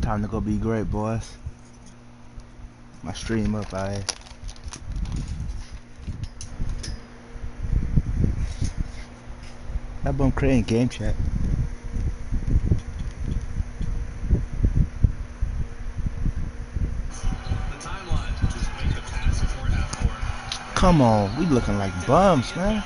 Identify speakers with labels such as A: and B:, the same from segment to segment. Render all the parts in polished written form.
A: Time to go be great, boys. My stream up, alright. That bum creating game chat. Come on, we looking like bums, man.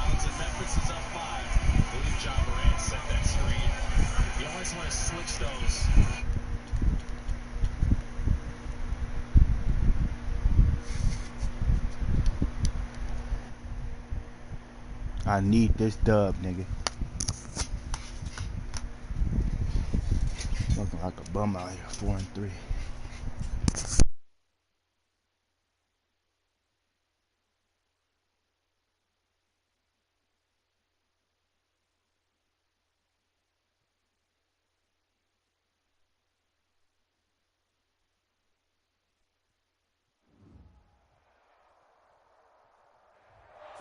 A: I need this dub, nigga. Looking like a bum out here, 4-3.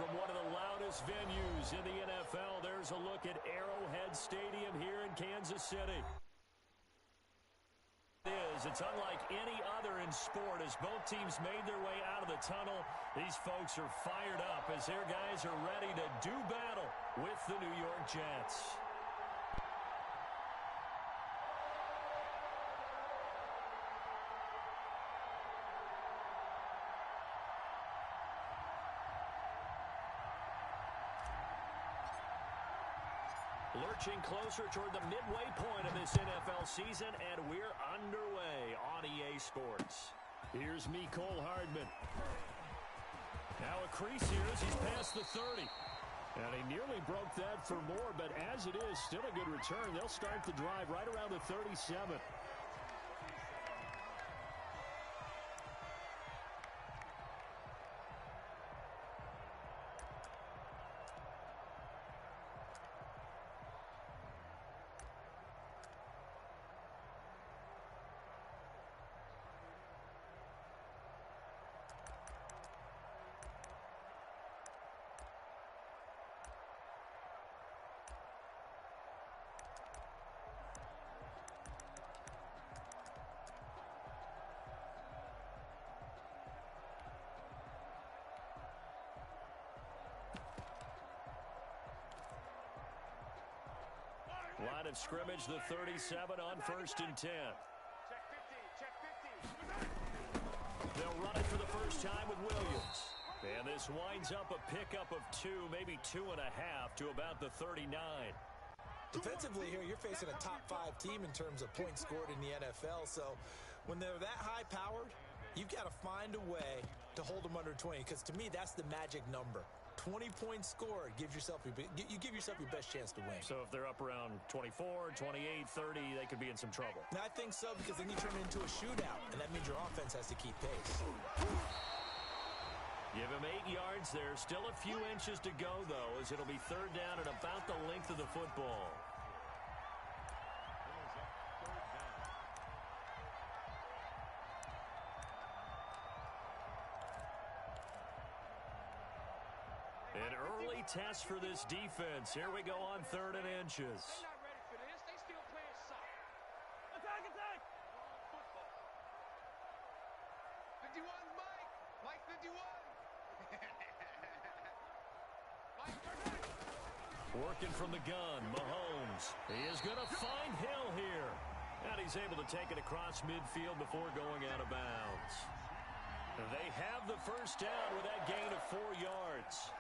B: From one of the loudest venues in the NFL, there's a look at Arrowhead Stadium here in Kansas City. It's unlike any other in sport as both teams made their way out of the tunnel. These folks are fired up as their guys are ready to do battle with the New York Jets. Lurching closer toward the midway point of this NFL season, and we're underway on EA Sports. Here's Mecole Hardman. Now a crease here as he's past the 30. And he nearly broke that for more, but as it is, still a good return. They'll start the drive right around the 37. Line of scrimmage, the 37 on 1st and 10. They'll run it for the first time with Williams. And this winds up a pickup of 2, maybe 2.5 to about the 39.
C: Defensively here, you're facing a top 5 team in terms of points scored in the NFL. So when they're that high-powered, you've got to find a way to hold them under 20. Because to me, that's the magic number. 20 points scored gives yourself you give yourself your best chance to win.
B: So if they're up around 24, 28, 30, they could be in some trouble.
C: And I think so, because then you turn it into a shootout, and that means your offense has to keep pace.
B: Give him 8 yards there. Still a few inches to go, though, as it'll be 3rd down and about the length of the football. An early test for this defense. Here we go on 3rd and inches.
D: They're not ready for this. They still playing soft. Attack, attack! Football. 51, Mike. Mike 51.
B: Working from the gun, Mahomes. He is going to find Hill here. And he's able to take it across midfield before going out of bounds. They have the first down with that gain of 4 yards.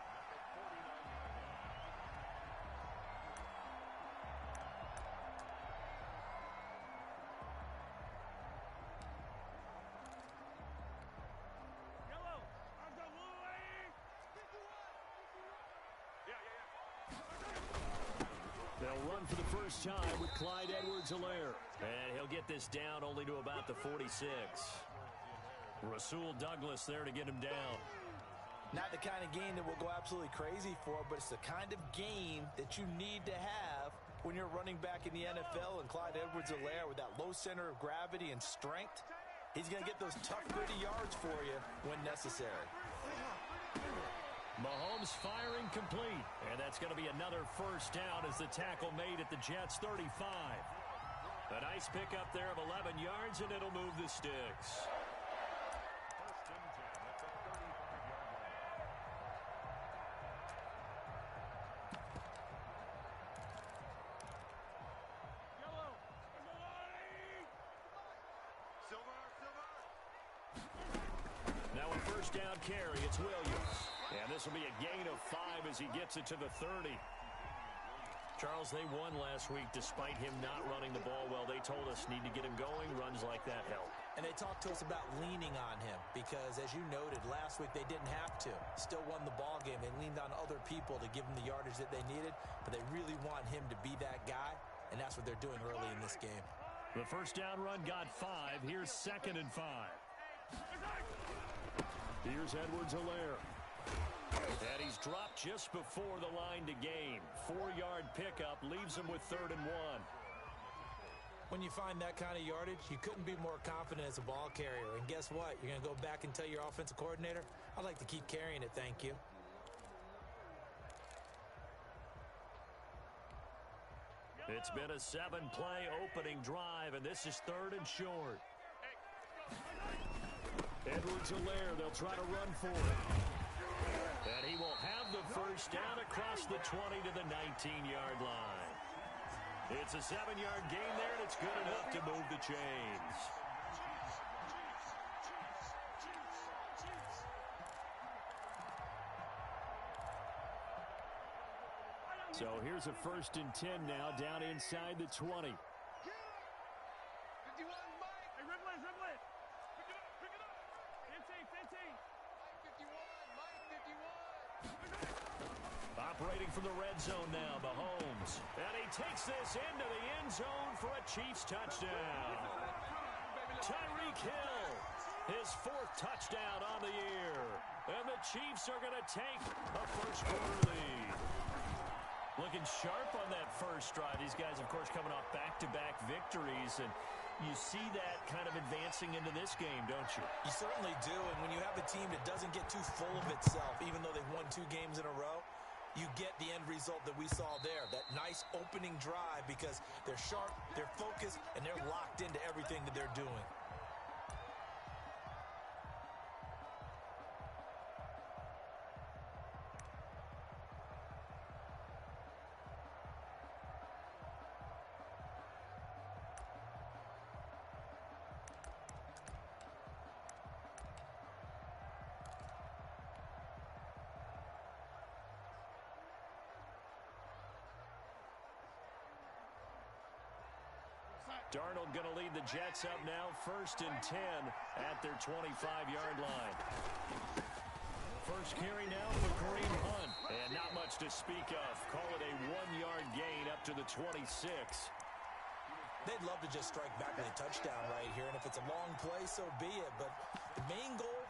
B: They'll run for the first time with Clyde Edwards-Helaire. And he'll get this down only to about the 46. Rasul Douglas there to get him down.
C: Not the kind of game that we'll go absolutely crazy for, but it's the kind of game that you need to have when you're running back in the NFL. And Clyde Edwards-Helaire, with that low center of gravity and strength, he's going to get those tough, gritty yards for you when necessary.
B: Mahomes firing complete. And that's going to be another first down as the tackle made at the Jets' 35. A nice pickup there of 11 yards, and it'll move the sticks. Now a first down carry. It's Williams. And this will be a gain of 5 as he gets it to the 30. Charles, they won last week despite him not running the ball well. They told us need to get him going. Runs like that help.
C: And they talked to us about leaning on him because, as you noted, last week they didn't have to. Still won the ball game. They leaned on other people to give them the yardage that they needed, but they really want him to be that guy, and that's what they're doing early in this game.
B: The first down run got 5. Here's 2nd and 5. Here's Edwards-Helaire. And he's dropped just before the line to gain. 4-yard pickup leaves him with 3rd and 1.
C: When you find that kind of yardage, you couldn't be more confident as a ball carrier. And guess what? You're going to go back and tell your offensive coordinator, I'd like to keep carrying it, thank you.
B: It's been a 7-play opening drive, and this is 3rd and short. Edwards-Helaire, they'll try to run for it. And he will have the first down across the 20 to the 19-yard line. It's a 7-yard gain there, and it's good enough to move the chains. So here's a 1st and 10 now, down inside the 20. Operating from the red zone now, Mahomes. And he takes this into the end zone for a Chiefs touchdown. Tyreek Hill, his 4th touchdown on the year. And the Chiefs are going to take a first-quarter lead. Looking sharp on that first drive. These guys, of course, coming off back-to-back victories. And you see that kind of advancing into this game, don't you?
C: You certainly do. And when you have a team that doesn't get too full of itself, even though they've won 2 games in a row, you get the end result that we saw there, that nice opening drive, because they're sharp, they're focused, and they're locked into everything that they're doing.
B: Darnold going to lead the Jets up now, 1st and 10 at their 25-yard line. First carry now for Kareem Hunt. And not much to speak of. Call it a 1-yard gain up to the 26.
C: They'd love to just strike back with a touchdown right here, and if it's a long play, so be it. But the main goal,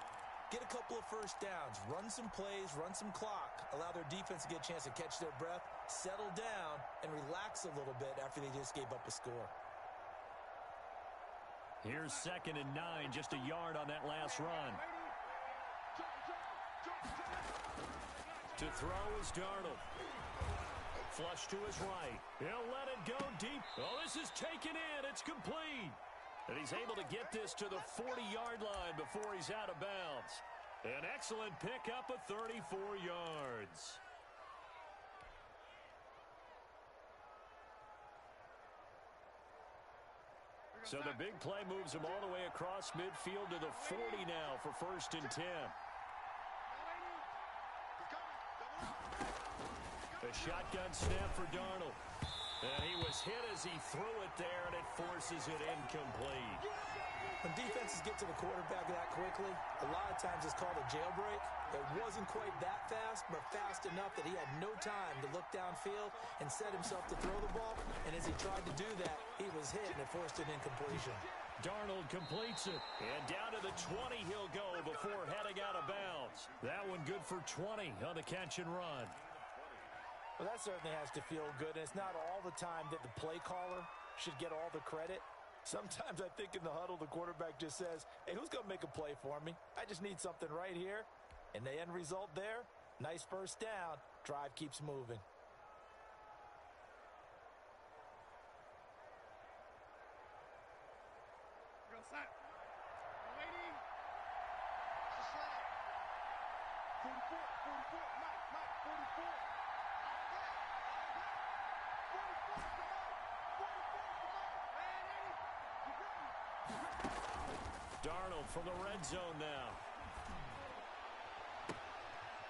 C: get a couple of first downs, run some plays, run some clock, allow their defense to get a chance to catch their breath, settle down, and relax a little bit after they just gave up a score.
B: Here's 2nd and 9, just a yard on that last run. To throw is Darnold. Flush to his right. He'll let it go deep. Oh, this is taken in. It's complete. And he's able to get this to the 40-yard line before he's out of bounds. An excellent pickup of 34 yards. So the big play moves him all the way across midfield to the 40 now for 1st and 10. A shotgun snap for Darnold. And he was hit as he threw it there, and it forces it incomplete.
C: When defenses get to the quarterback that quickly, a lot of times it's called a jailbreak. It wasn't quite that fast, but fast enough that he had no time to look downfield and set himself to throw the ball. And as he tried to do that, he was hit, and it forced an incompletion.
B: Darnold completes it, and down to the 20 he'll go before heading out of bounds. That one good for 20 on the catch and run.
C: Well, that certainly has to feel good, and it's not all the time that the play caller should get all the credit. Sometimes I think in the huddle, the quarterback just says, hey, who's going to make a play for me? I just need something right here. And the end result there, nice first down. Drive keeps moving.
B: Darnold from the red zone now.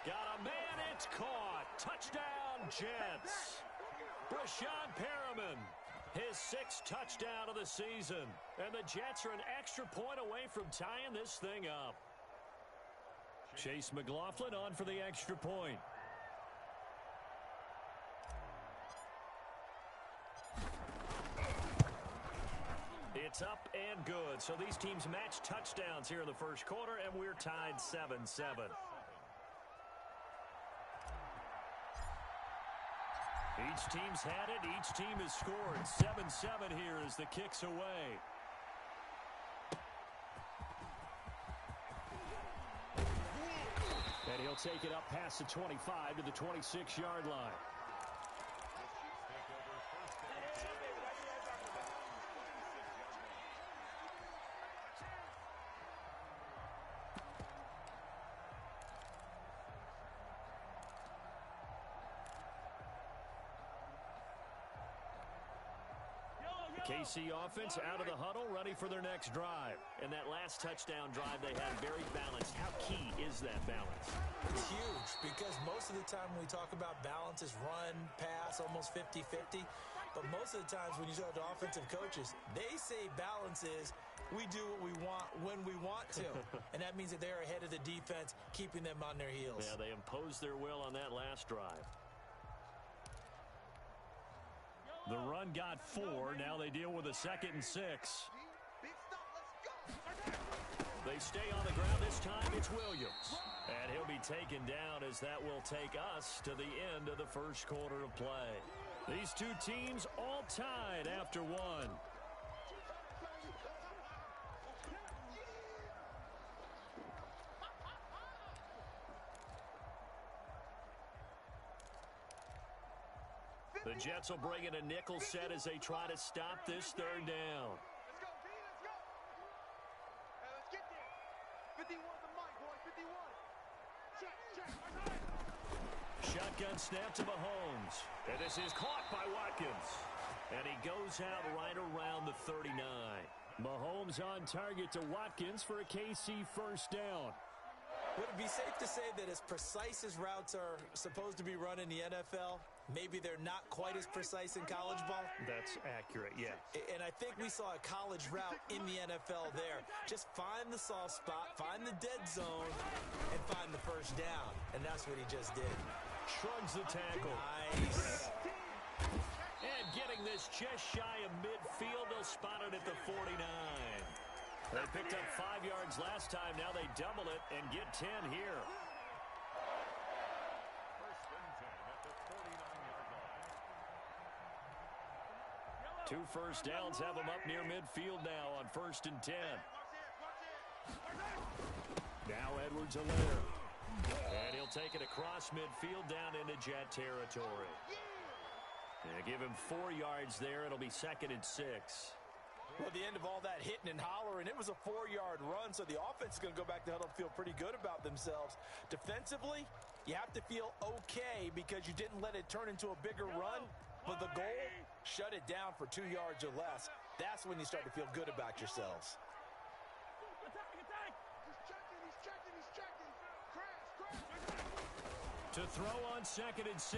B: Got a man, it's caught. Touchdown, Jets. Brashad Perriman, his 6th touchdown of the season. And the Jets are an extra point away from tying this thing up. Chase McLaughlin on for the extra point. It's up and good. So these teams match touchdowns here in the first quarter, and we're tied 7-7. Each team's had it. Each team has scored. 7-7 here as the kick's away. And he'll take it up past the 25 to the 26-yard line. KC offense out of the huddle, ready for their next drive. And that last touchdown drive they had very balanced. How key is that balance?
C: It's huge because most of the time when we talk about balance is run, pass, almost 50-50. But most of the times when you talk to offensive coaches, they say balance is we do what we want when we want to. And that means that they're ahead of the defense, keeping them on their heels.
B: Yeah, they imposed their will on that last drive. The run got 4. Now they deal with a 2nd and 6. They stay on the ground. This time it's Williams. And he'll be taken down as that will take us to the end of the first quarter of play. These two teams all tied after one. The Jets will bring in a nickel set as they try to stop this 3rd down.
D: Let's go, B, let's go. Hey, let's get there. 51 the mic, boy, 51. Check.
B: Shotgun snap to Mahomes. And this is caught by Watkins. And he goes out right around the 39. Mahomes on target to Watkins for a KC first down.
C: Would it be safe to say that as precise as routes are supposed to be run in the NFL, maybe they're not quite as precise in college ball?
B: That's accurate, yeah.
C: And I think we saw a college route in the NFL there. Just find the soft spot, find the dead zone, and find the first down. And that's what he just did.
B: Shrugs the tackle.
C: Nice.
B: And getting this just shy of midfield, they'll spot it at the 49. They picked up 5 yards last time. Now they double it and get 10 here. Two first downs have them up near midfield now on 1st and 10. Now Edwards-Helaire. And he'll take it across midfield down into Jet territory. And give him 4 yards there. It'll be 2nd and 6.
C: Well, at the end of all that hitting and hollering, it was a 4-yard run, so the offense is going to go back to huddle and feel pretty good about themselves. Defensively, you have to feel okay because you didn't let it turn into a bigger run, but the goal, shut it down for 2 yards or less. That's when you start to feel good about yourselves.
B: To throw on 2nd and 6,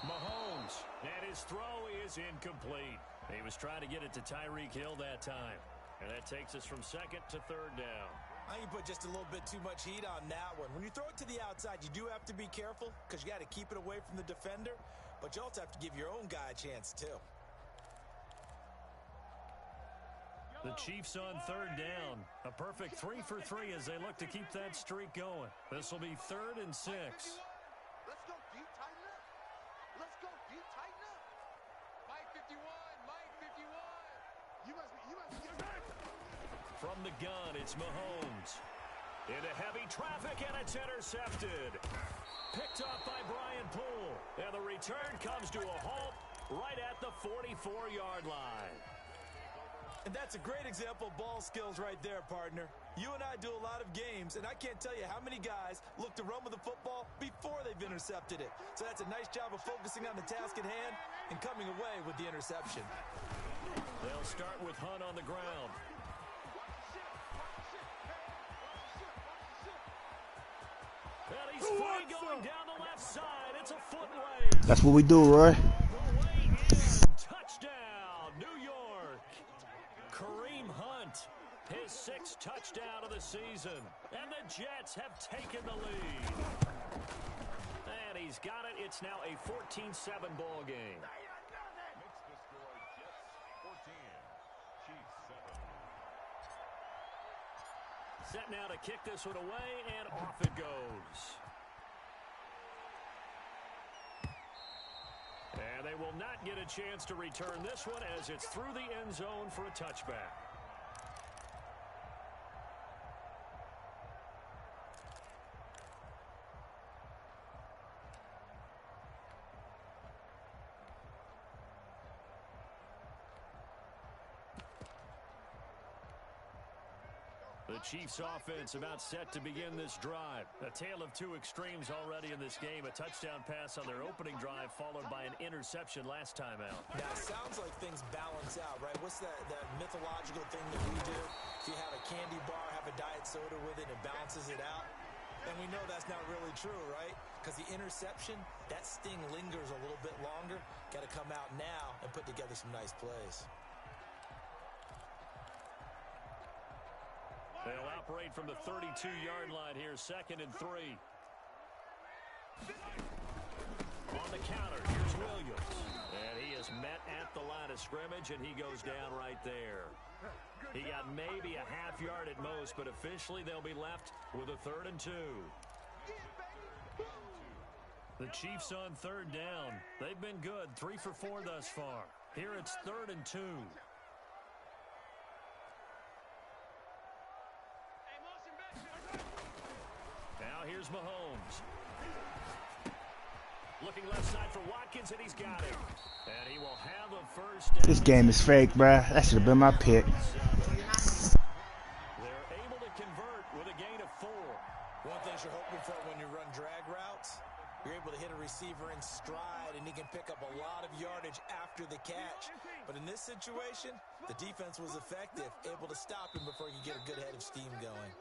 B: Mahomes, and his throw is incomplete. He was trying to get it to Tyreek Hill that time, and that takes us from 2nd to 3rd down.
C: I think you put just a little bit too much heat on that one. When you throw it to the outside, you do have to be careful because you got to keep it away from the defender, but you also have to give your own guy a chance too.
B: The Chiefs on 3rd down. A perfect 3 for 3 as they look to keep that streak going. This will be 3rd and 6.
D: Let's go, deep, tighten up. Let's go, deep, tighten up. Mike 51, Mike 51. You must be back.
B: From the gun, it's Mahomes. Into heavy traffic, and it's intercepted. Picked off by Brian Poole. And the return comes to a halt right at the 44-yard line.
C: And that's a great example of ball skills right there, partner. You and I do a lot of games, and I can't tell you how many guys look to run with the football before they've intercepted it. So that's a nice job of focusing on the task at hand and coming away with the interception.
B: They'll start with Hunt on the ground. And he's free going down the left side. It's a foot race.
A: That's what we do, Roy.
B: Touchdown, New York. Kareem Hunt, his 6th touchdown of the season. And the Jets have taken the lead. And he's got it. It's now a 14-7 ball game. Set now to kick this one away, and off it goes. And they will not get a chance to return this one as it's through the end zone for a touchback. The Chiefs offense about set to begin this drive. A tale of two extremes already in this game. A touchdown pass on their opening drive followed by an interception last time out.
C: Now, it sounds like things balance out, right? What's that mythological thing that we do? If you have a candy bar, have a diet soda with it, it balances it out. And we know that's not really true, right? Because the interception, that sting lingers a little bit longer. Got to come out now and put together some nice plays.
B: They'll operate from the 32-yard line here, 2nd and 3. On the counter, here's Williams. And he is met at the line of scrimmage, and he goes down right there. He got maybe a half yard at most, but officially they'll be left with a 3rd and 2. The Chiefs on 3rd down. They've been good, 3 for 4 thus far. Here it's 3rd and 2. Now here's Mahomes. Looking left side for Watkins, and he's got it. And he will have a first down.
A: This game is fake, bruh. That should have been my pick.
B: They're able to convert with a gain of 4.
C: One thing you're hoping for when you run drag routes, you're able to hit a receiver in stride, and he can pick up a lot of yardage after the catch. But in this situation, the defense was effective, able to stop him before he could get a good head of steam going.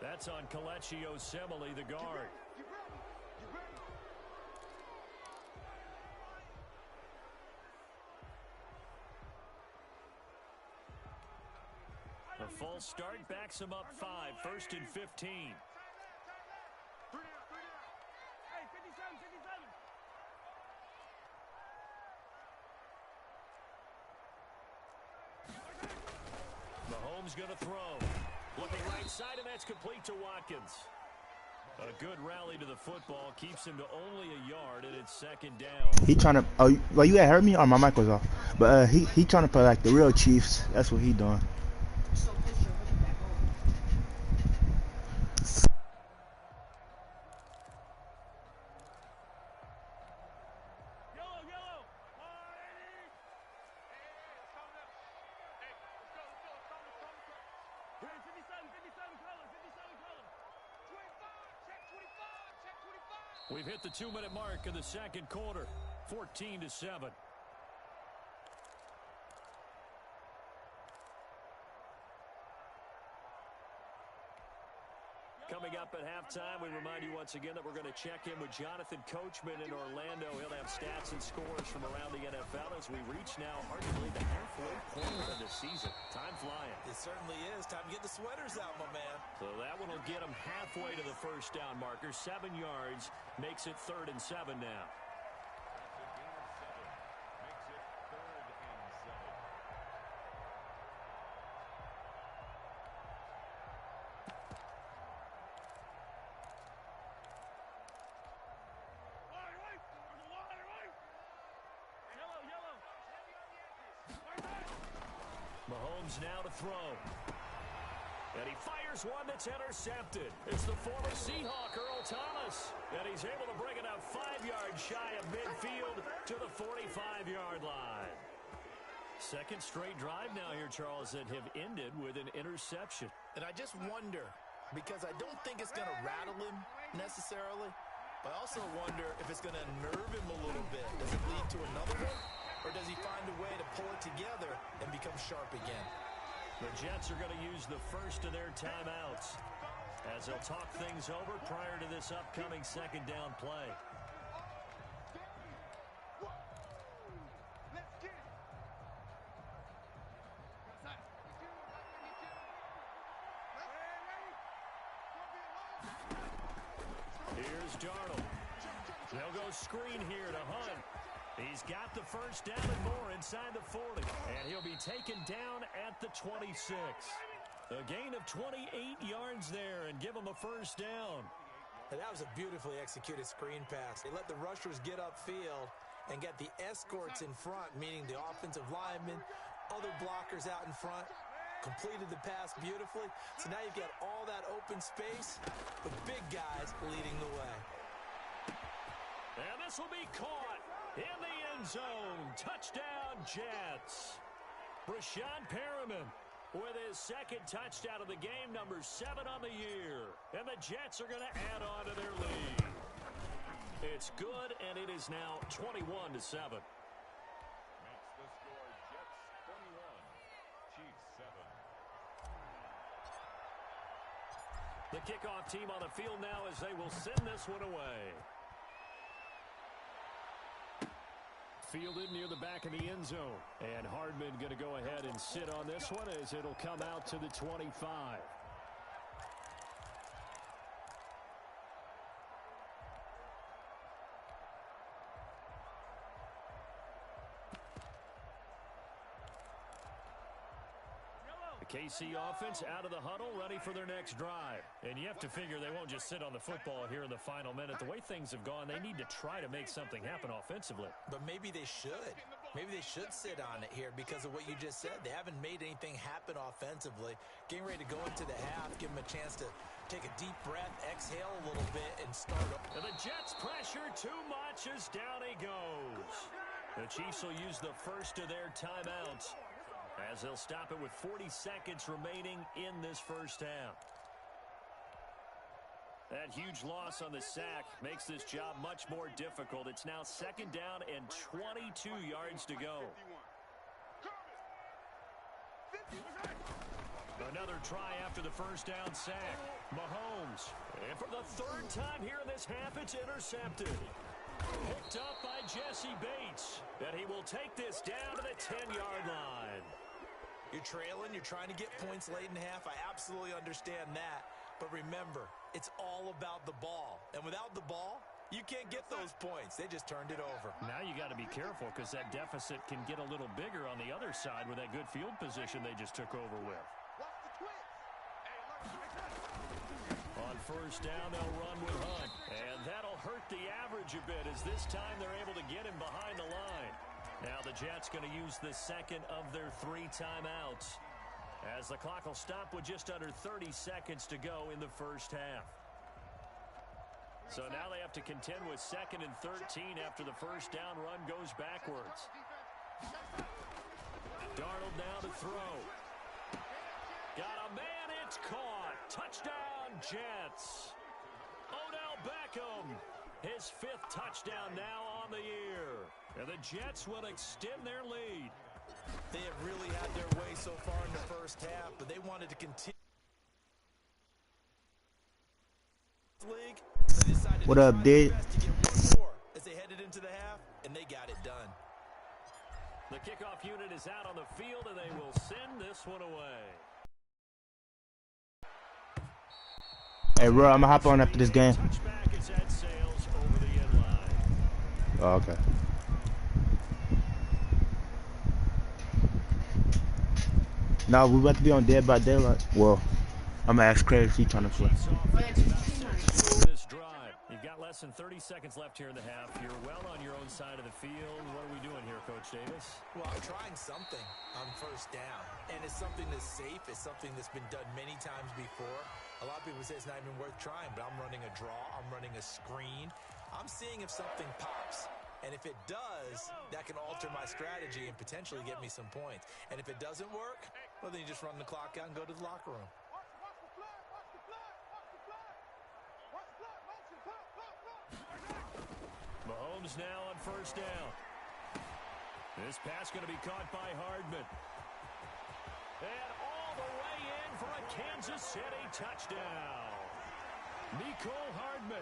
B: That's on Kelechi Osemele, the guard. A false start backs him up 5, 1st and 15. Mahomes going to throw. Looking right side, and that's complete to Watkins. A good rally to the football keeps him to only a yard, and it's 2nd down.
A: He trying to. Oh, well, you had heard me, or my mic was off. But he trying to play like the real Chiefs. That's what he doing. We've hit the 2-minute mark of the 2nd quarter, 14-7. Coming up at halftime, we remind you once again that we're going to check in with Jonathan Coachman in Orlando. He'll have stats and scores from around the NFL as we reach now arguably the halfway point of the season. Time flying.
C: It certainly is. Time to get the sweaters out, my man.
B: So that one will get him halfway to the first down marker. 7 yards makes it 3rd and 7 now. Mahomes now to throw. And he fires one that's intercepted. It's the former Seahawk, Earl Thomas. And he's able to bring it up 5 yards shy of midfield to the 45-yard line. Second straight drive now here, Charles, that have ended with an interception.
C: And I just wonder, because I don't think it's going to rattle him necessarily, but I also wonder if it's going to nerve him a little bit. Does it lead to another one, or does he find a way to pull it together and become sharp again?
B: The Jets are going to use the first of their timeouts as they'll talk things over prior to this upcoming second down play. Here's Darnold. They'll go screen here to Hunt. He's got the first down and more inside the 40. And he'll be taken down at the 26. A gain of 28 yards there and give him a first down.
C: And that was a beautifully executed screen pass. They let the rushers get upfield and get the escorts in front, meaning the offensive linemen, other blockers out in front. Completed the pass beautifully. So now you've got all that open space with big guys leading the way.
B: And this will be caught in the end zone. Touchdown, Jets. Breshad Perriman with his second touchdown of the game, number 7 on the year. And the Jets are going to add on to their lead. It's good, and it is now 21-7.
E: Makes the score Jets 21, Chiefs 7.
B: The kickoff team on the field now as they will send this one away. Fielded near the back of the end zone. And Hardman going to go ahead and sit on this one as it'll come out to the 25. The KC offense out of the huddle, ready for their next drive. And you have to figure they won't just sit on the football here in the final minute. The way things have gone, they need to try to make something happen offensively.
C: But maybe they should. Maybe they should sit on it here because of what you just said. They haven't made anything happen offensively. Getting ready to go into the half, give them a chance to take a deep breath, exhale a little bit, and start up.
B: And the Jets pressure too much as down he goes. The Chiefs will use the first of their timeouts as they'll stop it with 40 seconds remaining in this first half. That huge loss on the sack makes this job much more difficult. It's now second down and 22 yards to go. Another try after the first down sack. Mahomes, and for the third time here in this half, it's intercepted. Picked up by Jesse Bates, and he will take this down to the 10-yard line.
C: You're trailing, you're trying to get points late in half. I absolutely understand that. But remember, it's all about the ball. And without the ball, you can't get those points. They just turned it over.
B: Now you got to be careful because that deficit can get a little bigger on the other side with that good field position they just took over with. On first down, they'll run with Hunt. And that'll hurt the average a bit as this time they're able to get him behind the line. Now the Jets going to use the second of their 3 timeouts as the clock will stop with just under 30 seconds to go in the first half. So now they have to contend with 2nd and 13 after the first down run goes backwards. Darnold now to throw. Got a man, it's caught. Touchdown, Jets. Odell Beckham, his 5th touchdown now on the year. And the Jets will extend their lead.
C: They have really had their way so far in the first half, but they wanted to continue.
F: What up, dude?
C: As they headed into the half, and they got it done.
B: The kickoff unit is out on the field, and they will send this one away.
F: Hey, bro, I'm gonna hop on after this game.
B: Touchback is at Sales over the end line.
F: Oh, okay. No, we about to be on Dead by Daylight. Well, I'm gonna ask Craig if he's trying to play.
B: This drive. You've got less than 30 seconds left here in the half. You're well on your own side of the field. What are we doing here, Coach Davis?
C: Well, I'm trying something on first down, and it's something that's safe. It's something that's been done many times before. A lot of people say it's not even worth trying, but I'm running a draw. I'm running a screen. I'm seeing if something pops. And if it does, that can alter my strategy and potentially get me some points. And if it doesn't work, well, then you just run the clock out and go to the locker room.
B: Mahomes now on first down. This pass going to be caught by Hardman. And all the way in for a Kansas City touchdown. Mecole Hardman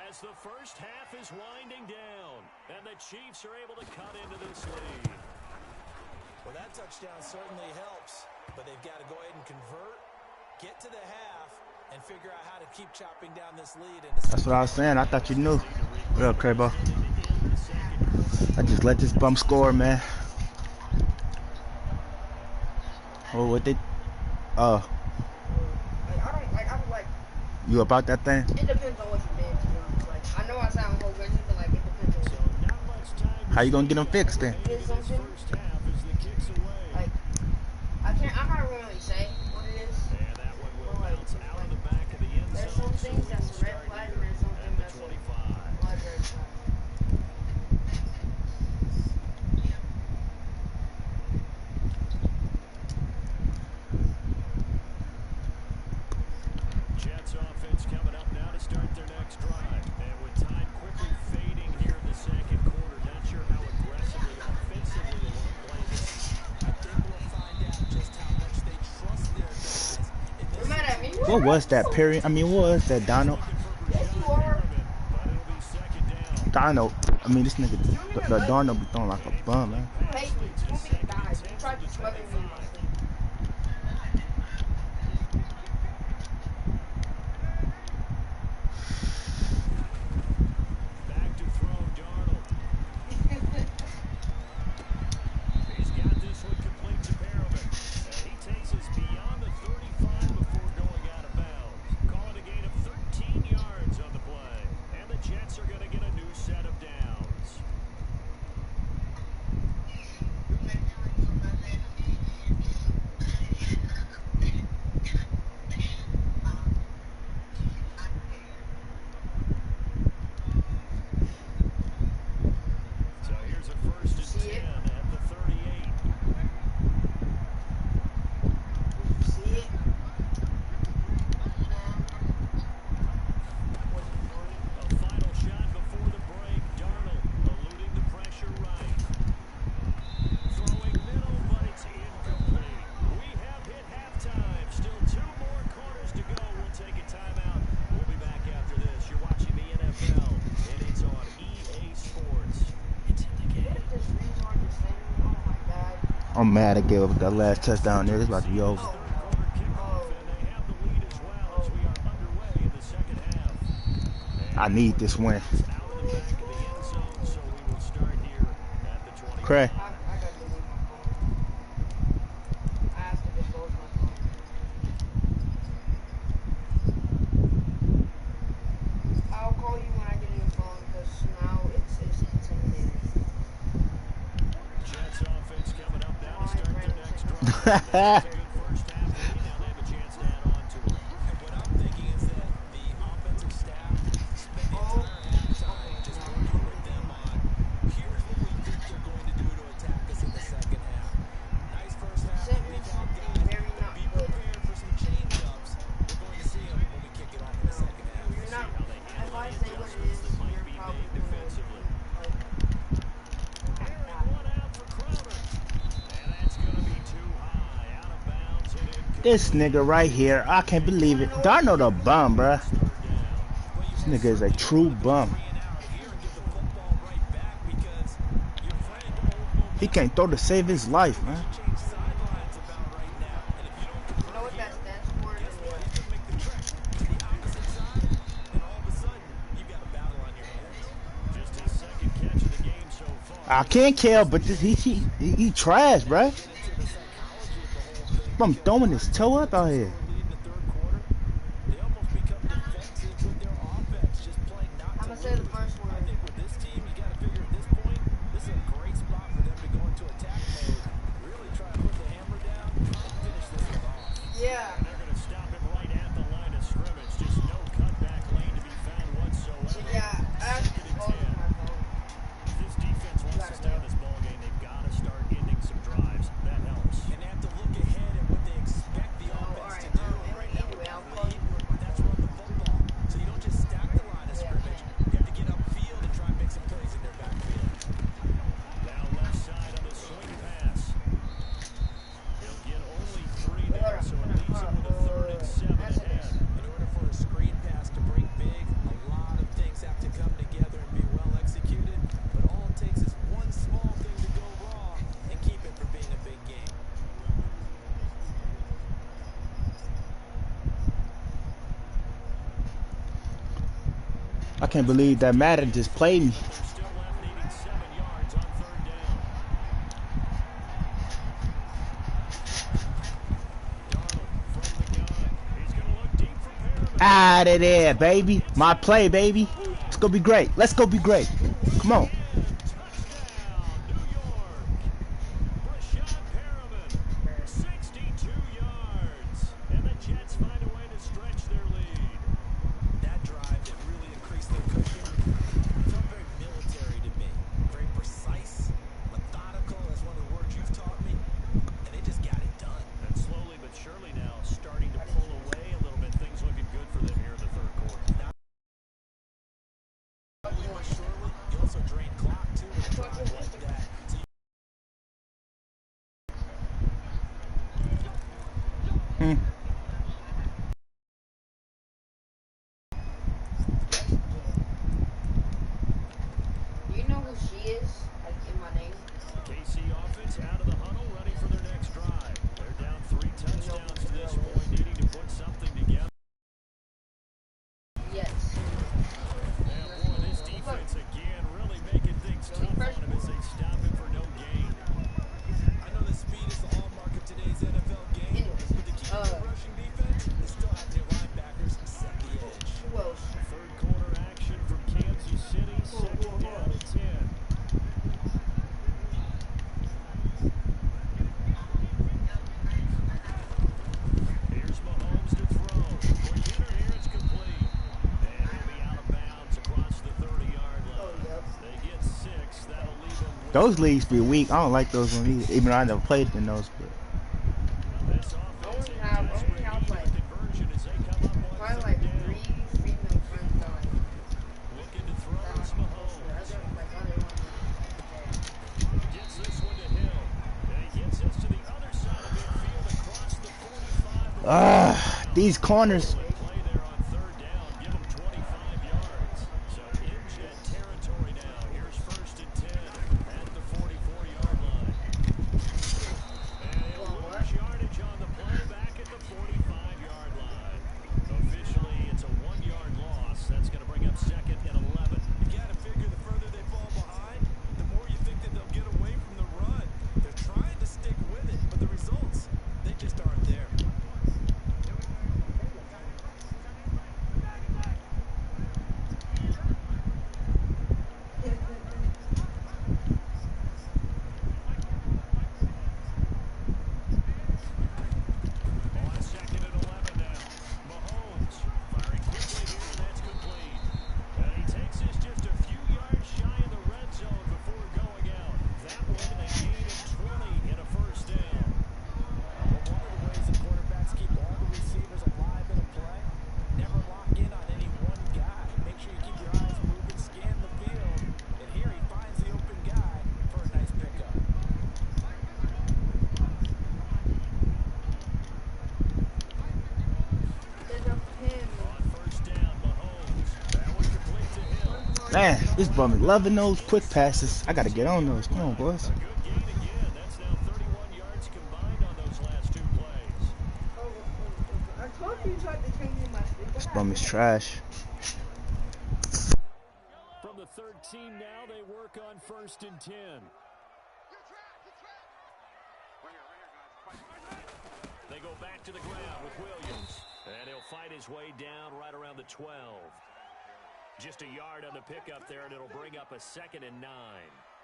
B: as the first half is winding down. And the Chiefs are able to cut into this lead.
C: Well, that touchdown certainly helps, but they've got to go ahead and convert, get to the half, and figure out how to keep chopping down this lead.
F: That's what I was saying. I thought you knew. Real Crabo. I just let this bum score, man. Oh, what they?
G: I don't like.
F: You about that thing?
G: It depends on what you did. To be honest. Like, I know I sound whole crazy, but like it depends on.
F: How you gonna get them fixed then?
G: Something. Like, I can't really say what it is. But, like, there's some things that's a red flag, and there's something that's a red flag.
B: Jets offense coming up now to start their next drive. And with time quickly fading here in the second quarter, not sure how aggressively, offensively they want to play this.
C: I think we'll find out just how much they trust their guys.
G: You're mad at me?
F: What was that, Perry? I mean, what was that, Donald?
G: Yes, you are.
B: But it'll be second down.
F: Donald. I mean, this nigga, the Donald be throwing like a bum, man.
G: You hate me. You want me to die. You tried to smother me.
B: Back to throw, Darnold. He's got this one complete to Perriman. He takes us beyond the 35 before going out of bounds. Calling a gain of 13 yards on the play. And the Jets are going to get a new set of downs. So here's a first and 10 at the 38.
G: See it?
B: A final shot before the break. Darnold eluding the pressure right. Throwing middle, but it's incomplete. We have hit halftime. Still 2 more quarters to go. We'll take a timeout. We'll be back after this. You're watching the NFL, and it's on EA Sports. It's in the game.
G: What if this retard is saying? Oh my god.
F: I'm mad I gave up that last touchdown there. It's about to be over.
B: Quarter kickoff, and they have the lead as well as we are underway in the second half.
F: I need this win.
B: Out of the back of the end zone, so we will start here at the 20.
F: Craig.
G: I got to delete my phone. I have to dispose my phone. I'll call you when I get a new phone because now it's intimidating.
B: Jets offense coming up now to start their next drive. Good first half lead. Now they have a chance to add on to it.
C: And what I'm thinking is that the offensive staff spent the entire halftime just working with them on here's what we think they're going to do to attack us in the second half. Nice first half.
G: Sent me
C: We've had
G: something
C: guys
G: very not
C: be
G: good.
C: prepared for some change-ups. We're going to see them when we kick it off in the second half.
G: You're not. If I say what it is, you're probably
B: defensively.
G: like.
B: Clearing one out for Crowder. And that's going to be too high. Out of bounds and incomplete.
F: This nigga right here, I can't believe it. Darnold a bum, bruh. This nigga is a true bum. He can't throw to save his life, man.
G: You know what that stands for?
B: Just his second catch of the game so far.
F: I can't kill, but this, he trash, bruh. I'm throwing his toe up out here.
G: I'm gonna say the first word.
C: With this team, you got to figure at this point, this is a great spot for them to go into attack mode, really try to put the hammer down and finish this one off.
G: Yeah.
B: They're going to stop him right at the line of scrimmage. Just no cutback lane to be found whatsoever.
G: Yeah. I have to dispose of my phone.
B: This
F: I can't believe that Madden just played me.
B: Still left needing 7 yards on 3rd down. Darnold from the gun. He's going to look deep for Perriman.
F: Out of there, baby. My play, baby. Let's go be great. Let's go be great. Come on.
B: Touchdown, New York. Breshad Perriman, 62 yards. And the Jets find a way to stretch their lead.
C: That drive that really increased their cushion felt very military to me. Very precise, methodical, that's one of the words you've taught me. And they just got it done.
B: And slowly but surely now starting to pull away a little bit. Things looking good for them here in the 3rd quarter.
C: Surely, you also drain clock too with a drive like that. So
G: Do you know who she is? Like in my name?
B: KC offense out of the huddle, ready for their next drive. They're down 3 touchdowns to this point, needing to put something together.
G: Yes.
B: And boy, this defense again really making things tough on him as they stop him for no gain.
C: I know that speed is the hallmark of today's NFL game, but the key to the rushing defense is still having your linebackers set the edge.
G: Who else?
B: 3rd quarter action from Kansas City, 2nd down and 10. Here's Mahomes to throw. For Jenner here, it's complete. And he'll be out of bounds across the 30-yard line. They get 6. That'll leave them with
F: Those leagues be weak. I don't like those ones either, even though I never played in those. But
B: this offense in desperate need of a conversion as they come up on
G: Probably
B: 3rd
G: like
B: down.
G: 3 female friends on.
B: Looking to throw is Mahomes. Gets this one to Hill. And he gets this to the other side of midfield across the 45.
F: These corners.
B: Play there on 3rd down. Give them 25 yards. So in Jet territory now. Here's 1st and 10 at the 44-yard line. And he'll lose yardage on the play back at the 45-yard line. Officially, it's a 1-yard loss. That's going to bring up 2nd and 11.
C: You got to figure the further they fall behind, the more you think that they'll get away from the run. They're trying to stick with it, but the results, they just aren't there.
B: On 2nd and 11 now. Mahomes firing quickly here, and that's complete. And he takes this just a few yards shy of the red zone before going out. That one, a gain of 20 and a 1st down.
C: Well, one of the ways that quarterbacks keep all the receivers alive in a play, never lock in on any one guy. Make sure you keep your eyes moving, scan the field, and here he finds the open guy for a nice pickup.
B: On 1st down, Mahomes. That one complete to Hill.
F: Man, this bum is loving those quick passes. I gotta get on those. Come on, boys.
B: Good gain again. That's now 31 yards combined on those last 2 plays.
G: I told you tried to change my
F: This bum is trash.
B: From the 13 now, they work on 1st and 10. They go back to the ground with Williams. And he'll fight his way down right around the 12. Just a yard on the pickup there, and it'll bring up a 2nd and 9.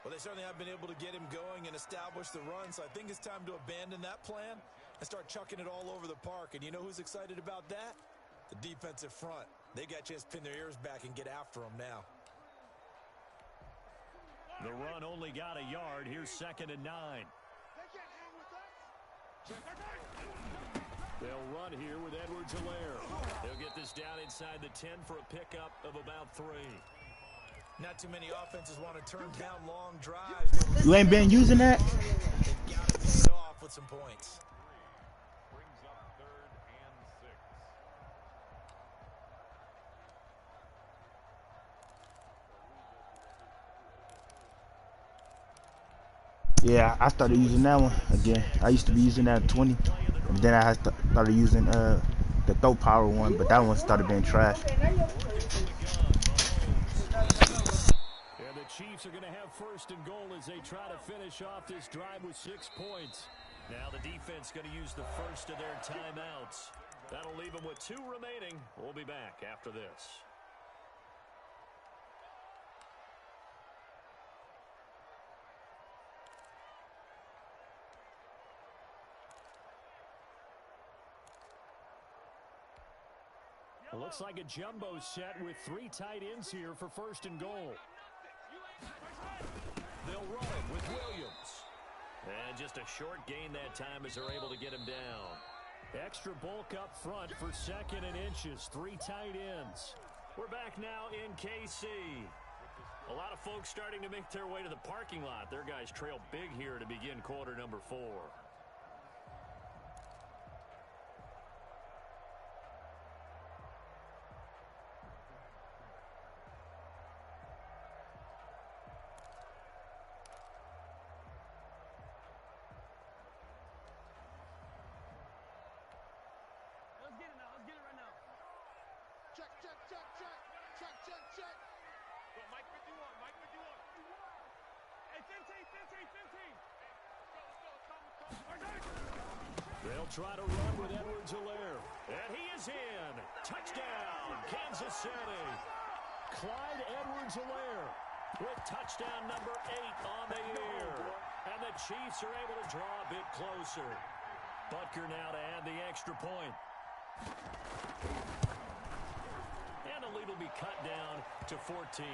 C: Well, they certainly have been able to get him going and establish the run, so I think it's time to abandon that plan and start chucking it all over the park. And you know who's excited about that? The defensive front. They got a chance to pin their ears back and get after him now.
B: The run only got a yard. Here's 2nd and 9. They'll run here with Edwards-Helaire. They'll get this down inside the 10 for a pickup of about 3.
C: Not too many offenses want to turn down long drives.
F: You ain't been using that?
C: They've got to finish off with some points.
E: Brings up 3rd and 6.
F: Yeah, I started using that one again. I used to be using that at 20, and then I started using the throw power one, but that one started being trash.
B: Chiefs are going to have first and goal as they try to finish off this drive with 6 points.
A: Now the defense going to use the first of their timeouts. That'll leave them with 2 remaining. We'll be back after this.
B: It looks like a jumbo set with 3 tight ends here for first and goal.
A: They'll run it with Williams. And just a short gain that time as they're able to get him down.
B: Extra bulk up front for 2nd and inches. 3 tight ends.
A: We're back now in KC. A lot of folks starting to make their way to the parking lot. Their guys trail big here to begin quarter number 4.
D: Check. Go, Mike 51. Hey, 15.
B: They'll try to run with Edwards-Helaire.
A: And he is in. Touchdown, Kansas City.
B: Clyde Edwards-Helaire
A: with touchdown number 8 on the year. And the Chiefs are able to draw a bit closer. Butker now to add the extra point. And the lead will be cut down to 14.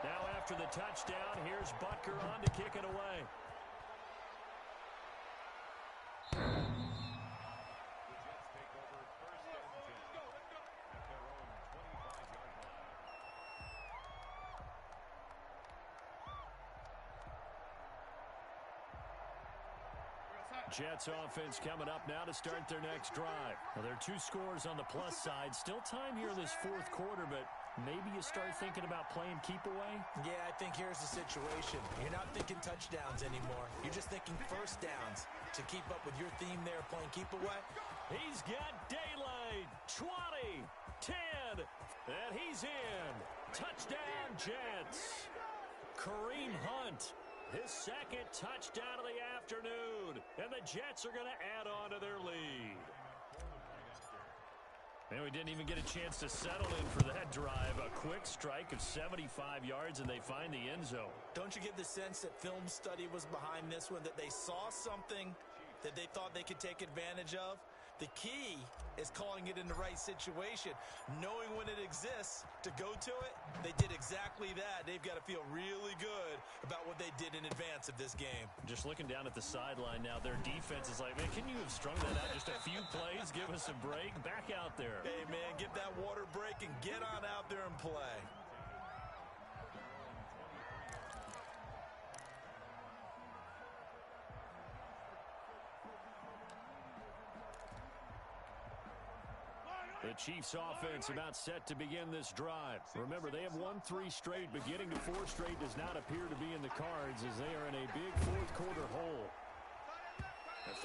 A: Now after the touchdown, here's Butker on to kick it away. Jets offense coming up now to start their next drive. Well, there are 2 scores on the plus side. Still time here in this 4th quarter, but maybe you start thinking about playing keep away?
C: Yeah, I think here's the situation. You're not thinking touchdowns anymore. You're just thinking first downs to keep up with your theme there, playing keep away.
A: He's got daylight. 20, 10, and he's in. Touchdown, Jets. Kareem Hunt. His 2nd touchdown of the afternoon. And the Jets are going to add on to their lead. And we didn't even get a chance to settle in for that drive. A quick strike of 75 yards, and they find the end zone.
C: Don't you get the sense that film study was behind this one, that they saw something that they thought they could take advantage of? The key is calling it in the right situation, knowing when it exists to go to it. They did exactly that. They've got to feel really good about what they did in advance of this game.
A: Just looking down at the sideline now, their defense is like, man, can you have strung that out just a few plays? Give us a break. Back out there.
C: Hey, man, get that water break and get on out there and play.
A: The Chiefs offense about set to begin this drive. Remember, they have won 3 straight, but getting to 4 straight does not appear to be in the cards as they are in a big 4th quarter hole.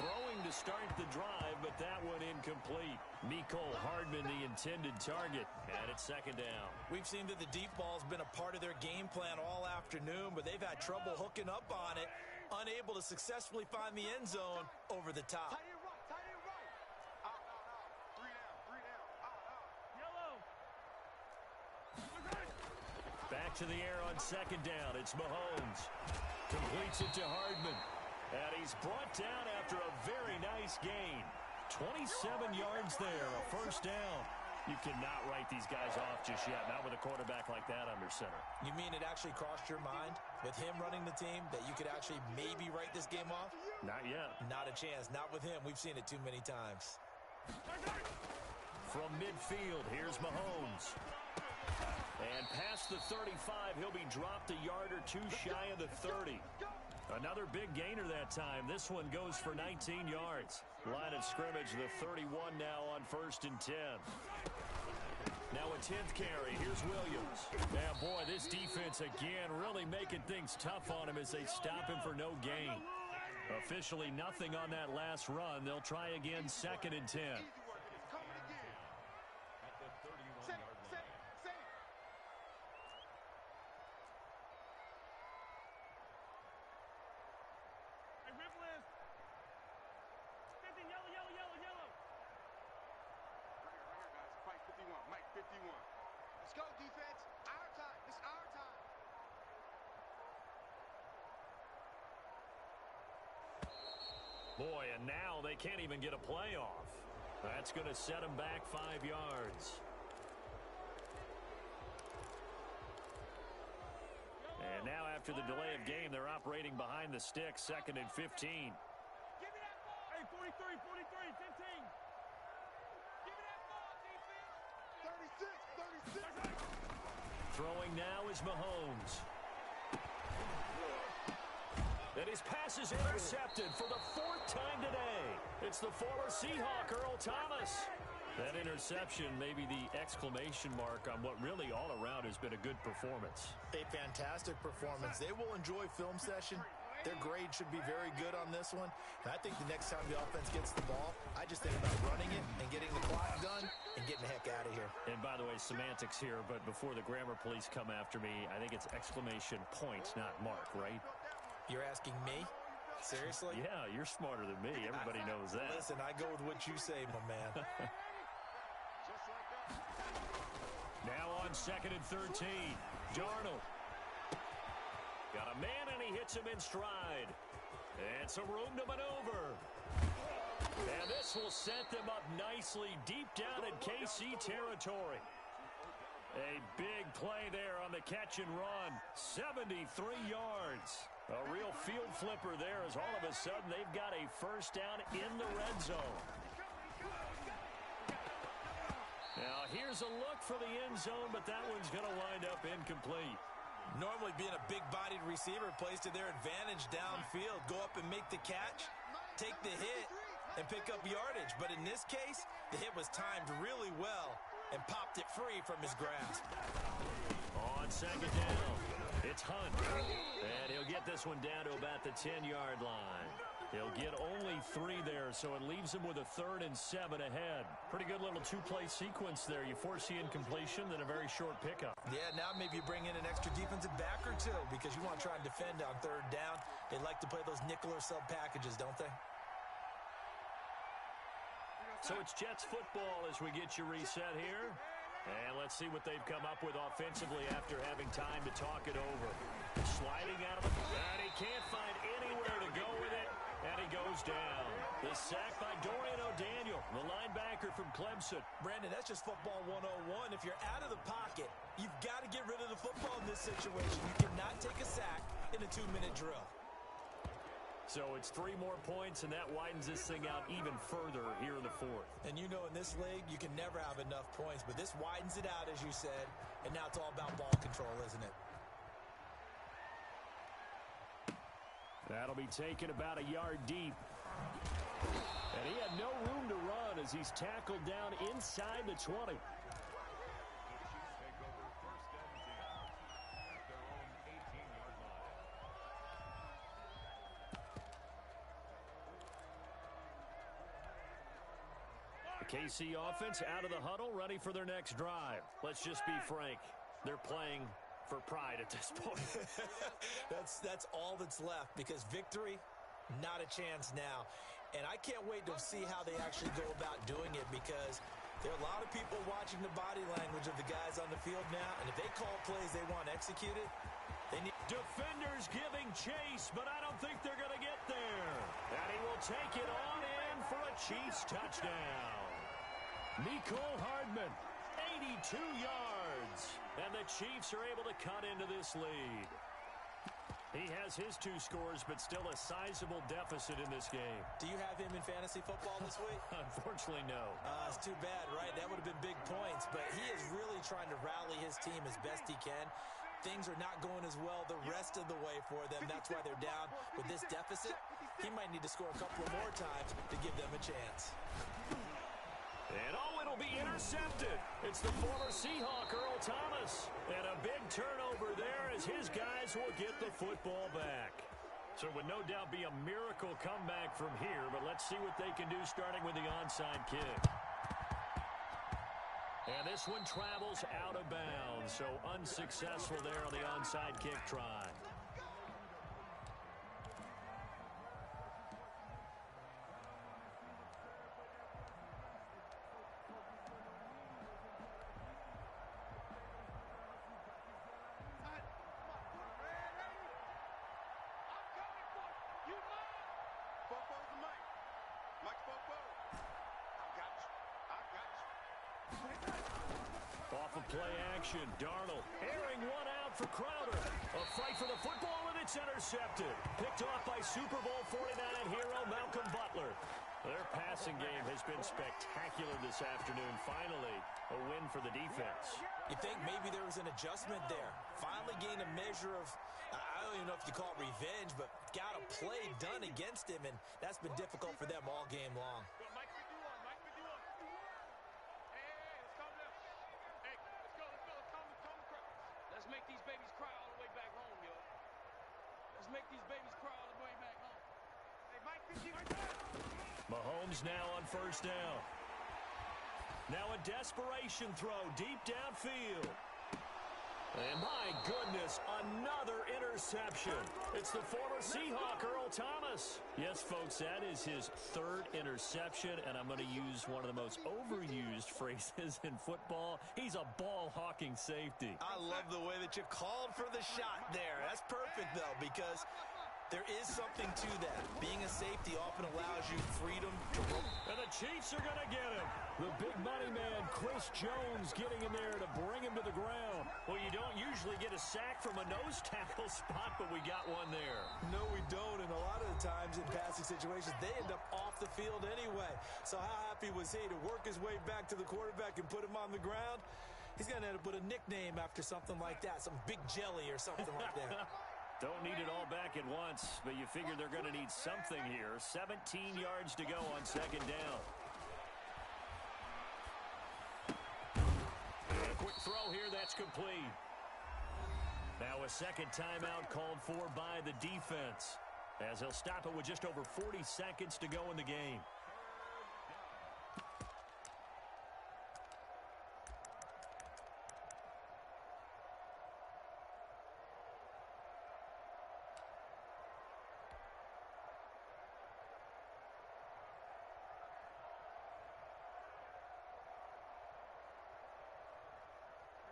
A: Throwing to start the drive, but that one incomplete. Mecole Hardman, the intended target, and it's 2nd down.
C: We've seen that the deep ball's been a part of their game plan all afternoon, but they've had trouble hooking up on it, unable to successfully find the end zone over the top.
A: Back to the air on 2nd down. It's Mahomes. Completes it to Hardman. And he's brought down after a very nice gain. 27 yards there, a 1st down. You cannot write these guys off just yet, not with a quarterback like that under center.
C: You mean it actually crossed your mind with him running the team that you could actually maybe write this game off?
A: Not yet.
C: Not a chance. Not with him. We've seen it too many times.
A: From midfield, here's Mahomes. And past the 35, he'll be dropped a yard or 2 shy of the 30. Another big gainer that time. This one goes for 19 yards. Line of scrimmage, the 31 now on 1st and 10.
B: Now a 10th carry. Here's Williams. Yeah, boy, this defense again really making things tough on him as they stop him for no gain. Officially nothing on that last run. They'll try again, 2nd and 10.
E: At the 31-yard line.
H: Hey, rip list. 50, yellow.
D: Right here, guys. Fight 51. Mike 51. Let's go, defense. Our time. It's our time.
B: Boy, and now they can't even get a play off. That's going to set them back 5 yards. And now after the delay of game, they're operating behind the sticks, 2nd and 15.
H: Give me that ball. Hey, 43, 15. Give me that ball, defense.
D: 36.
B: Throwing now is Mahomes. And his pass is intercepted for the 4th time today. It's the former Seahawk, Earl Thomas. That interception may be the exclamation mark on what really all around has been a good performance.
C: A fantastic performance. They will enjoy film session. Their grade should be very good on this one. And I think the next time the offense gets the ball, I just think about running it and getting the clock done and getting the heck out of here.
B: And by the way, semantics here, but before the grammar police come after me, I think it's exclamation point, not mark, right?
C: You're asking me? Seriously?
B: Yeah, you're smarter than me. Everybody knows that.
C: Listen, I go with what you say, my man.
B: Now on 2nd and 13, Darnold. Got a man and he hits him in stride. And some room to maneuver. And this will set them up nicely deep down in KC territory. A big play there on the catch and run. 73 yards. A real field flipper there as all of a sudden they've got a first down in the red zone. Now here's a look for the end zone, but that one's going to wind up incomplete.
C: Normally being a big-bodied receiver plays to their advantage downfield. Go up and make the catch, take the hit, and pick up yardage. But in this case, the hit was timed really well and popped it free from his grasp.
B: On 2nd down, it's Hunt. And he'll get this one down to about the 10-yard line. He'll get only 3 there, so it leaves him with a 3rd and 7 ahead. Pretty good little 2-play sequence there. You force the incompletion, then a very short pickup.
C: Yeah, now maybe you bring in an extra defensive back or two because you want to try and defend on 3rd down. They like to play those nickel or sub packages, don't they?
B: So it's Jets football as we get you reset here. And let's see what they've come up with offensively after having time to talk it over. Sliding out of the... And he can't find anywhere to go with it. And he goes down. The sack by Dorian O'Daniel, the linebacker from Clemson.
C: Brandon, that's just football 101. If you're out of the pocket, you've got to get rid of the football in this situation. You cannot take a sack in a 2-minute drill.
B: So it's 3 more points, and that widens this thing out even further here in the 4th.
C: And you know in this league, you can never have enough points, but this widens it out, as you said, and now it's all about ball control, isn't it?
B: That'll be taken about a yard deep. And he had no room to run as he's tackled down inside the 20. KC offense out of the huddle, ready for their next drive. Let's just be frank. They're playing for pride at this point.
C: That's all that's left because victory, not a chance now. And I can't wait to see how they actually go about doing it because there are a lot of people watching the body language of the guys on the field now. And if they call plays they want executed, they need...
B: Defenders giving chase, but I don't think they're going to get there. And he will take it on in for a Chiefs touchdown. Mecole Hardman, 82 yards. And the Chiefs are able to cut into this lead. He has his 2 scores, but still a sizable deficit in this game.
C: Do you have him in fantasy football this week?
B: Unfortunately, no.
C: It's too bad, right? That would have been big points. But he is really trying to rally his team as best he can. Things are not going as well the rest of the way for them. That's why they're down with this deficit. He might need to score a couple more times to give them a chance.
B: And it'll be intercepted. It's the former Seahawk, Earl Thomas. And a big turnover there as his guys will get the football back. So it would no doubt be a miracle comeback from here, but let's see what they can do starting with the onside kick. And this one travels out of bounds, so unsuccessful there on the onside kick try. Off of play action, Darnold airing one out for Crowder. A fight for the football, and it's intercepted. Picked off by Super Bowl 49 hero Malcolm Butler. Their passing game has been spectacular this afternoon. Finally, a win for the defense.
C: You think maybe there was an adjustment there. Finally gained a measure of, I don't even know if you call it revenge, but got a play done against him, and that's been difficult for them all game long.
H: Make these babies cry all the way back home, yo. Let's make these babies cry all the way back home. Hey, Mike 50 right there.
B: Mahomes now on first down. Now a desperation throw deep downfield. And my goodness, another interception. It's the former Seahawk, Earl Thomas. Yes, folks, that is his third interception, and I'm going to use one of the most overused phrases in football. He's a ball-hawking safety.
C: I love the way that you called for the shot there. That's perfect, though, because there is something to that. Being a safety often allows you freedom to roll.
B: And the Chiefs are going to get him. The big money man, Chris Jones, getting in there to bring him to the ground. Well, you don't usually get a sack from a nose tackle spot, but we got one there.
C: No, we don't. And a lot of the times in passing situations, they end up off the field anyway. So how happy was he to work his way back to the quarterback and put him on the ground? He's going to end up with a nickname after something like that, some Big Jelly or something like that.
B: Don't need it all back at once, but you figure they're going to need something here. 17 yards to go on second down. And a quick throw here, that's complete. Now a second timeout called for by the defense, as he'll stop it with just over 40 seconds to go in the game.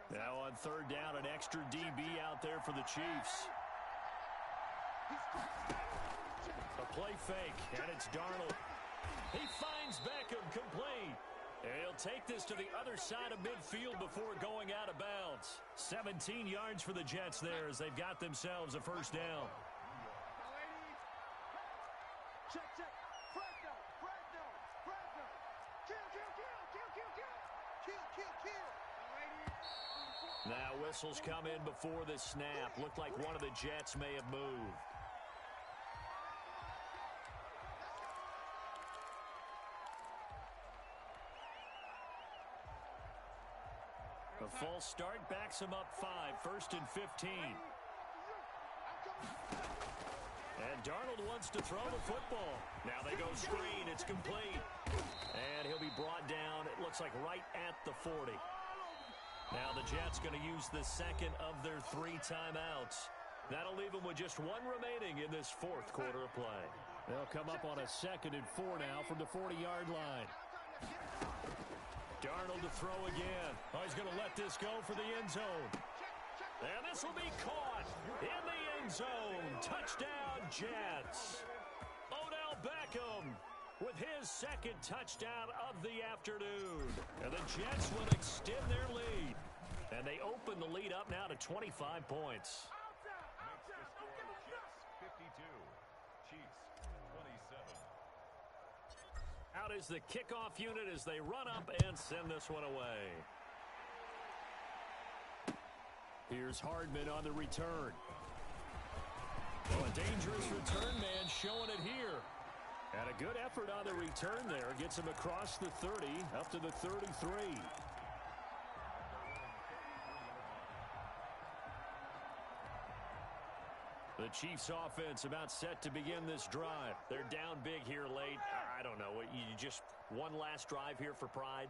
B: Now on third down, an extra DB out there for the Chiefs. A play fake, and it's Darnold. He finds Beckham complete. And he'll take this to the other side of midfield before going out of bounds. 17 yards for the Jets there as they've got themselves a first down.
D: Check, check. Fresno, Fresno, Fresno. Kill, kill, kill, kill, kill, kill. Kill, kill, kill.
B: Now whistles come in before the snap. Looked like one of the Jets may have moved. A false start backs him up 5, 1st and 15. And Darnold wants to throw the football. Now they go screen. It's complete. And he'll be brought down, it looks like right at the 40. Now the Jets going to use the second of their 3 timeouts. That'll leave them with just 1 remaining in this 4th quarter of play. They'll come up on a 2nd and 4 now from the 40-yard line. Darnold to throw again. Oh, he's going to let this go for the end zone. And this will be caught in the end zone. Touchdown, Jets. Odell Beckham with his 2nd touchdown of the afternoon. And the Jets will extend their lead. And they open the lead up now to 25 points.
E: Makes the score Jets 52, Chiefs 27.
B: Out is the kickoff unit as they run up and send this one away. Here's Hardman on the return. Oh, a dangerous return man showing it here. And a good effort on the return there. Gets him across the 30, up to the 33. The Chiefs offense about set to begin this drive. They're down big here late. I don't know. You just one last drive here for pride?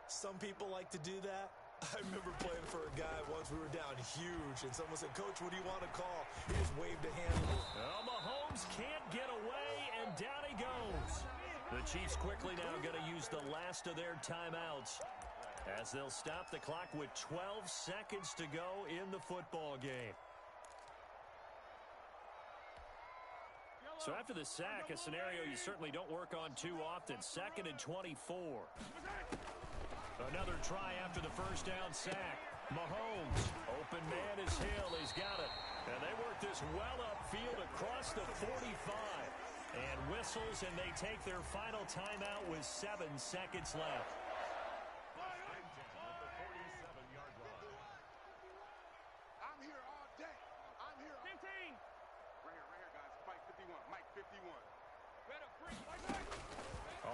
C: Some people like to do that. I remember playing for a guy once. We were down huge, and someone said, "Coach, what do you want to call?" He just waved a hand.
B: Well, Mahomes can't get away, and down he goes. The Chiefs quickly now going to use the last of their timeouts as they'll stop the clock with 12 seconds to go in the football game. So after the sack, a scenario you certainly don't work on too often. 2nd and 24. Another try after the first down sack. Mahomes, open man is Hill. He's got it. And they work this well upfield across the 45. And whistles, and they take their final timeout with 7 seconds left.
D: I'm here all day. I'm here.
H: 15.
D: Right here, guys. Mike 51. Mike 51.
H: Better free.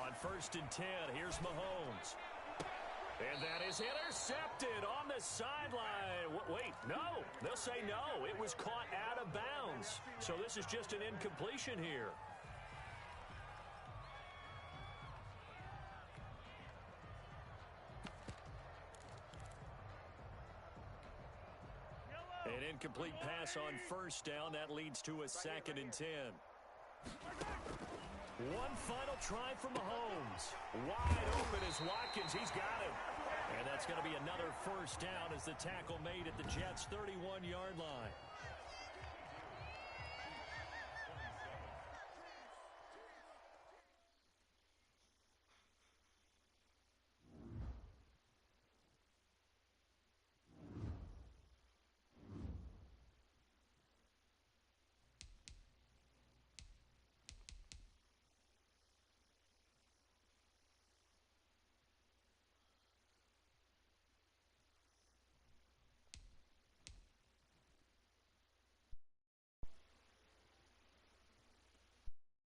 B: On 1st and 10, here's Mahomes. And that is intercepted on the sideline. Wait, no. They'll say no. It was caught out of bounds. So this is just an incompletion here. An incomplete pass on 1st down. That leads to a 2nd and 10. One final try for Mahomes. Wide open is Watkins. He's got it. And that's going to be another 1st down as the tackle made at the Jets' 31-yard line.